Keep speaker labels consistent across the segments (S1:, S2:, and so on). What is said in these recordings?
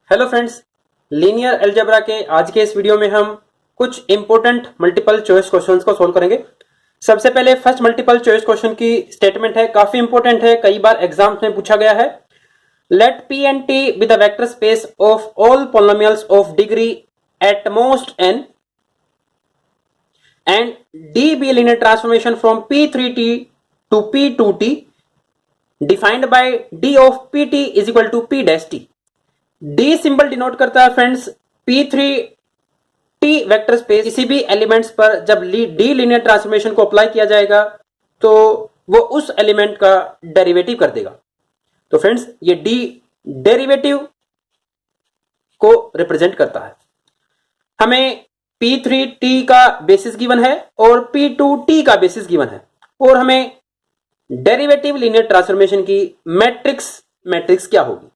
S1: Hello friends, linear algebra के आज के इस वीडियो में हम कुछ इंपॉर्टेंट मल्टीपल चॉइस क्वेश्चंस को सोल्व करेंगे। सबसे पहले फर्स्ट मल्टीपल चॉइस क्वेश्चन की स्टेटमेंट है, काफी इंपॉर्टेंट है, कई बार एग्जाम्स में पूछा गया है। Let P and T be the vector space of all polynomials of degree at most N and D be linear transformation from P3T to P2T defined by D of Pt is equal to P dash T. D symbol denote करता है friends P3T vector space किसी भी elements पर जब D linear transformation को apply किया जाएगा तो वो उस एलिमेंट का डेरिवेटिव कर देगा। तो फ्रेंड्स ये डी डेरिवेटिव को रिप्रेजेंट करता है। हमें P3T का बेसिस गिवन है और P2T का बेसिस गिवन है और हमें डेरिवेटिव लीनियर ट्रांसफॉर्मेशन की मैट्रिक्स क्या होगी।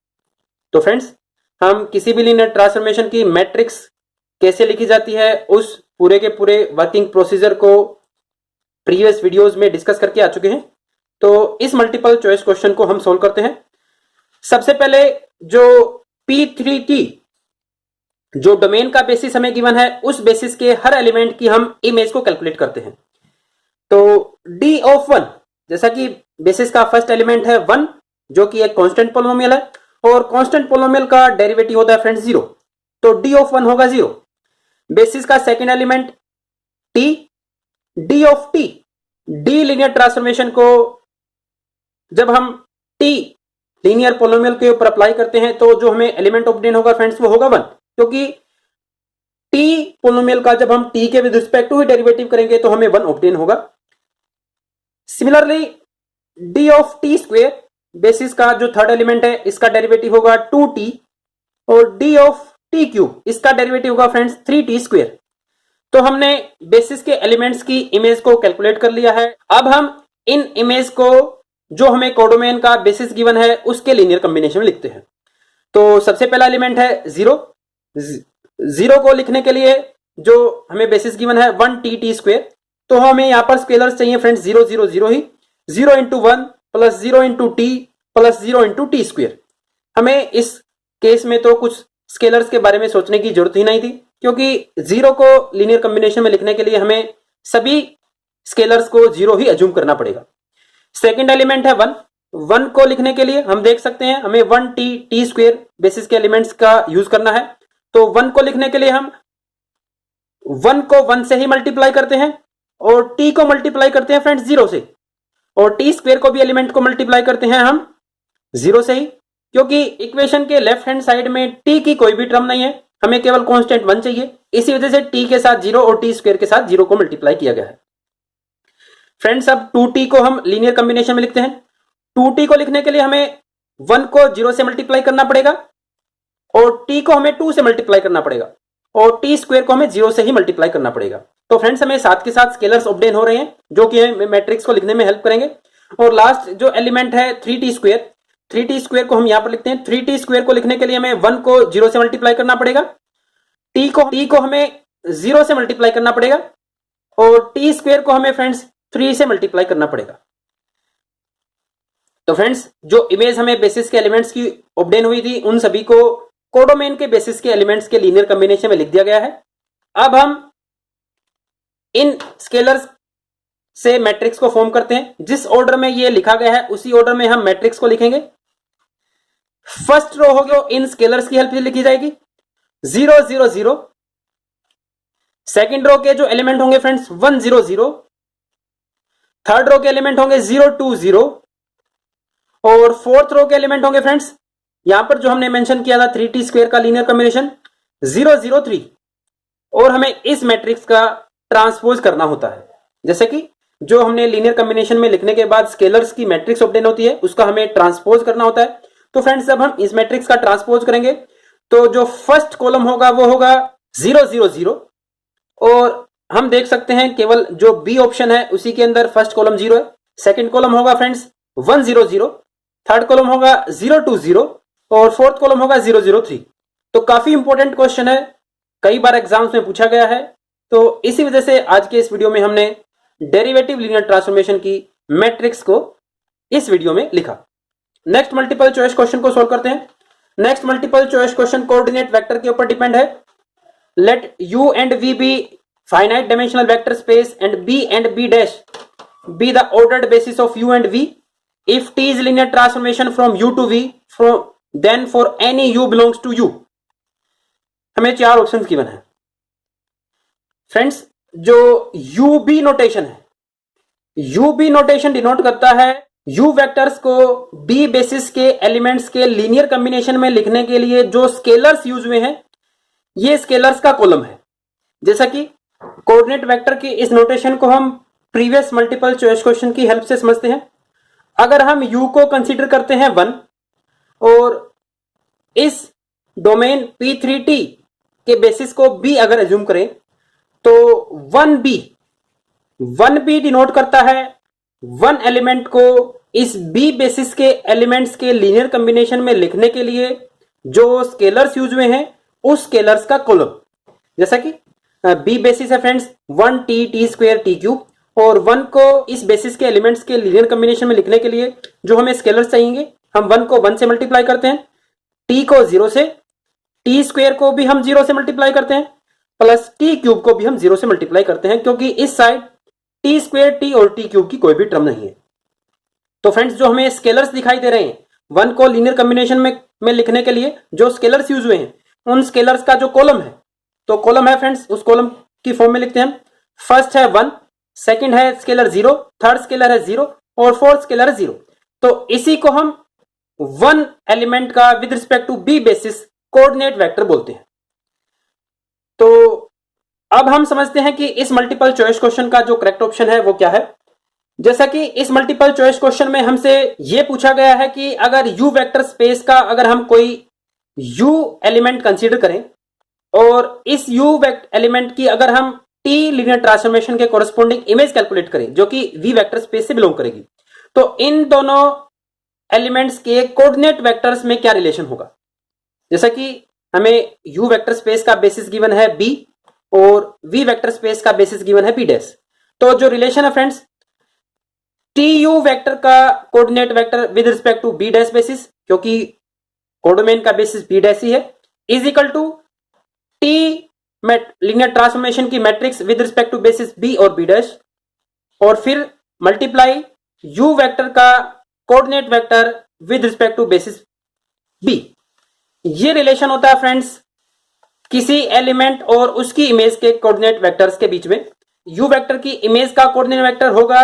S1: तो फ्रेंड्स हम किसी भी लीनियर ट्रांसफॉर्मेशन की मैट्रिक्स कैसे लिखी जाती है उस पूरे के पूरे वर्किंग प्रोसीजर को प्रीवियस वीडियोस में डिस्कस करके आ चुके हैं। तो इस मल्टीपल चॉइस क्वेश्चन को हम सोल्व करते हैं। सबसे पहले जो P3T जो डोमेन का बेसिस हमें गिवन है उस बेसिस के हर एलिमेंट की हम इमेज को कैलकुलेट करते हैं। तो D ऑफ 1 जैसा कि बेसिस का फर्स्ट एलिमेंट है 1 जो कि एक कांस्टेंट पोलिनोमियल है और कांस्टेंट पोलिनोमियल का डेरिवेटिव होता है फ्रेंड्स 0, तो D ऑफ 1 होगा 0। बेसिस का second element T, D of T, D linear transformation को जब हम T लीनियर पोलिनोमियल के ऊपर अप्लाई करते हैं तो जो हमें एलिमेंट ऑब्टेन होगा फ्रेंड्स वो होगा 1, क्योंकि T पोलिनोमियल का जब हम T के विद रिस्पेक्ट टू ही डेरिवेटिव करेंगे तो हमें 1 ऑब्टेन होगा। Similarly D of T square basis का जो थर्ड एलिमेंट है इसका डेरिवेटिव होगा 2T और D ऑफ T क्यूब इसका डेरिवेटिव होगा फ्रेंड्स 3T स्क्वायर। तो हमने बेसिस के एलिमेंट्स की इमेज को कैलकुलेट कर लिया है। अब हम इन इमेज को जो हमें कोडोमेन का बेसिस गिवन है उसके लीनियर कॉम्बिनेशन में लिखते हैं। तो सबसे पहला एलिमेंट है 0 को लिखने के लिए जो हमें बेसिस गिवन है 1T स्क्वायर, तो हमें यहां पर स्केलर्स चाहिए फ्रेंड्स 0 0 0 ही, 0 into 1 plus 0 into T plus 0 into T square. हमें इस केस में तो कुछ स्केलर्स के बारे में सोचने की जरूरत ही नहीं थी, क्योंकि 0 को लीनियर कॉम्बिनेशन में लिखने के लिए हमें सभी स्केलर्स को 0 ही अज्यूम करना पड़ेगा। सेकंड एलिमेंट है 1 को लिखने के लिए हम देख सकते हैं हमें 1T स्क्वायर बेसिस के एलिमेंट्स का यूज करना है। तो 1 को लिखने के लिए हम 1 को 1 से ही मल्टीप्लाई करते हैं और T को मल्टीप्लाई करते हैं फ्रेंड्स 0 से, और T स्क्वायर को भी एलिमेंट को मल्टीप्लाई करते हैं हम 0 से ही, क्योंकि इक्वेशन के लेफ्ट हैंड साइड में T की कोई भी टर्म नहीं है, हमें केवल कांस्टेंट 1 चाहिए। इसी वजह से T के साथ 0 और T स्क्वायर के साथ 0 को मल्टीप्लाई किया गया है। फ्रेंड्स अब 2T को हम लीनियर कॉम्बिनेशन में लिखते हैं। 2T को लिखने के लिए हमें 1 को 0 से मल्टीप्लाई करना पड़ेगा और T को हमें 2 से मल्टीप्लाई करना पड़ेगा और T स्क्वायर को हमें 0 से ही मल्टीप्लाई करना पड़ेगा। तो फ्रेंड्स हमें साथ के साथ स्केलर्स ऑब्टेन हो रहे हैं जो कि हमें मैट्रिक्स को लिखने में हेल्प करेंगे। और लास्ट जो एलिमेंट है 3T स्क्वायर को हम यहां पर लिखते हैं। 3T स्क्वायर को लिखने के लिए हमें 1 को 0 से मल्टीप्लाई करना पड़ेगा, T को हमें 0 से मल्टीप्लाई करना पड़ेगा और T स्क्वायर को हमें फ्रेंड्स 3 से मल्टीप्लाई करना पड़ेगा। तो फ्रेंड्स जो इमेज हमें बेसिस के एलिमेंट्स की ऑब्टेन हुई थी उन सभी को कोडोमेन के बेसिस के एलिमेंट्स के लीनियर कॉम्बिनेशन में लिख दिया गया है। अब हम इन स्केलर्स से मैट्रिक्स को फॉर्म करते हैं। जिस ऑर्डर में ये लिखा गया है उसी ऑर्डर में हम मैट्रिक्स को लिखेंगे। फर्स्ट रो होगी इन स्केलर्स की हेल्प से लिखी जाएगी 0 0 0। सेकंड रो के जो एलिमेंट होंगे फ्रेंड्स 1 0 0। थर्ड रो के एलिमेंट होंगे 0 2 0 और फोर्थ रो के एलिमेंट होंगे फ्रेंड्स यहां पर जो हमने मेंशन किया था 3T स्क्वायर का लीनियर कॉम्बिनेशन 0 0 3। और हमें इस मैट्रिक्स का ट्रांसपोज करना होता है, जैसे कि जो हमने लीनियर कॉम्बिनेशन में लिखने के बाद स्केलर्स की मैट्रिक्स ऑब्टेन होती है उसका हमें ट्रांसपोज करना होता है। तो फ्रेंड्स जब हम इस मैट्रिक्स का ट्रांसपोज करेंगे तो जो फर्स्ट कॉलम होगा वो होगा 0 0 0 और हम देख सकते हैं केवल जो बी ऑप्शन है उसी के अंदर फर्स्ट कॉलम 0 है। सेकंड कॉलम होगा फ्रेंड्स 1 0 0, थर्ड कॉलम होगा 0 2 0 और फोर्थ कॉलम होगा 0 0 3। तो काफी इंपॉर्टेंट क्वेश्चन है, कई बार एग्जाम्स में पूछा गया है। तो इसी वजह से आज के इस वीडियो में हमने डेरिवेटिव लीनियर ट्रांसफॉर्मेशन की मैट्रिक्स को इस वीडियो में लिखा। नेक्स्ट मल्टीपल चॉइस क्वेश्चन को सोल्व करते हैं। Next multiple choice question coordinate vector के ऊपर डिपेंड है। Let u and v be finite dimensional vector space and b and b dash be the ordered basis of u and v. If t is linear transformation from u to v, then for any u belongs to u. हमें चार options given है friends. जो ub notation है, ub notation denote करता है u vectors को b basis के elements के लीनियर कॉम्बिनेशन में लिखने के लिए जो स्केलर्स यूज हुए हैं, ये स्केलर्स का कॉलम है। जैसा कि कोऑर्डिनेट वेक्टर की इस नोटेशन को हम प्रीवियस मल्टीपल चॉइस क्वेश्चन की हेल्प से समझते हैं। अगर हम u को कंसीडर करते हैं 1 और इस डोमेन P3T के बेसिस को b अगर एज्यूम करें तो 1b डिनोट करता है 1 एलिमेंट को इस b बेसिस के एलिमेंट्स के लीनियर कॉम्बिनेशन में लिखने के लिए जो स्केलर्स यूज हुए हैं उस स्केलर्स का कॉलम। जैसा कि b बेसिस है friends 1t square t cube, और 1 को इस बेसिस के एलिमेंट्स के लीनियर कॉम्बिनेशन में लिखने के लिए जो हमें स्केलर्स चाहिए, हम 1 को 1 से मल्टीप्लाई करते हैं, t को 0 से, t स्क्वायर को भी हम 0 से मल्टीप्लाई करते हैं, प्लस t क्यूब को भी हम 0 से मल्टीप्लाई करते हैं, क्योंकि इस साइड t स्क्वायर t और t क्यूब की कोई भी टर्म नहीं है। तो फ्रेंड्स जो हमें स्केलर्स दिखाई दे रहे हैं 1 को लीनियर कॉम्बिनेशन में लिखने के लिए जो स्केलर्स यूज हुए हैं, उन स्केलर्स का जो कॉलम है, तो कॉलम है फ्रेंड्स, उस कॉलम की फॉर्म में लिखते हैं। फर्स्ट है 1, सेकंड है स्केलर 0, थर्ड स्केलर है 0 और फोर्थ स्केलर है 0। तो इसी को हम 1 एलिमेंट का with respect to b basis coordinate vector बोलते हैं। तो अब हम समझते हैं कि इस मल्टीपल चॉइस क्वेश्चन का जो करेक्ट ऑप्शन है वो क्या है। जैसा कि इस मल्टीपल चॉइस क्वेश्चन में हमसे यह पूछा गया है कि अगर u वेक्टर स्पेस का अगर हम कोई u एलिमेंट कंसीडर करें और इस u एलिमेंट की अगर हम t लीनियर ट्रांसफॉर्मेशन के कोरस्पोंडिंग इमेज कैलकुलेट करें जो कि v वेक्टर स्पेस से बिलोंग करेगी, तो इन दोनों एलिमेंट्स के कोऑर्डिनेट वेक्टर्स में क्या रिलेशन होगा। जैसा कि हमें u वेक्टर स्पेस का बेसिस गिवन है b और v वेक्टर स्पेस का बेसिस गिवन है p डैश। तो जो रिलेशन है फ्रेंड्स, tu वेक्टर का coordinate vector with respect to b dash basis, क्योंकि कोडोमेन का बेसिस b डैश ही है, is equal to t linear transformation की matrix with respect to basis b और b डैश, और फिर मल्टीप्लाई u वेक्टर का coordinate vector with respect to basis b। ये रिलेशन होता है फ्रेंड्स किसी एलिमेंट और उसकी इमेज के कोऑर्डिनेट वेक्टर्स के बीच में। u वेक्टर की इमेज का कोऑर्डिनेट वेक्टर होगा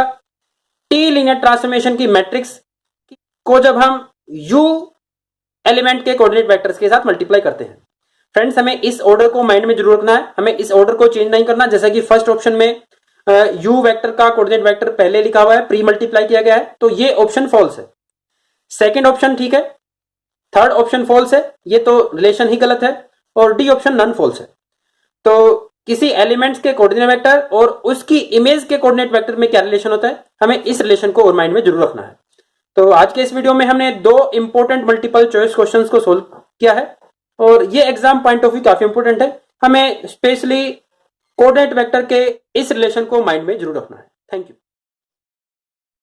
S1: t लीनियर ट्रांसफॉर्मेशन की मैट्रिक्स को जब हम u एलिमेंट के कोऑर्डिनेट वेक्टर्स के साथ मल्टीप्लाई करते हैं। फ्रेंड्स हमें इस ऑर्डर को माइंड में जरूर रखना है, हमें इस ऑर्डर को चेंज नहीं करना। जैसा कि फर्स्ट ऑप्शन में u वेक्टर का कोऑर्डिनेट वेक्टर पहले लिखा हुआ है, प्री मल्टीप्लाई किया गया है, तो ये ऑप्शन फॉल्स है। सेकंड ऑप्शन ठीक है, थर्ड ऑप्शन फॉल्स है, ये तो रिलेशन ही गलत है, और डी ऑप्शन नन फॉल्स है। तो किसी एलिमेंट्स के कोऑर्डिनेट वेक्टर और उसकी इमेज के कोऑर्डिनेट वेक्टर में क्या रिलेशन होता है, हमें इस रिलेशन को और माइंड में जरूर रखना है। तो आज के इस वीडियो में हमने 2 इंपॉर्टेंट मल्टीपल चॉइस क्वेश्चंस को सोल्व किया है, और ये एग्जाम पॉइंट ऑफ व्यू काफी इंपॉर्टेंट है। हमें स्पेशली कोऑर्डिनेट वेक्टर के इस रिलेशन को माइंड में जरूर रखना है। Thank you.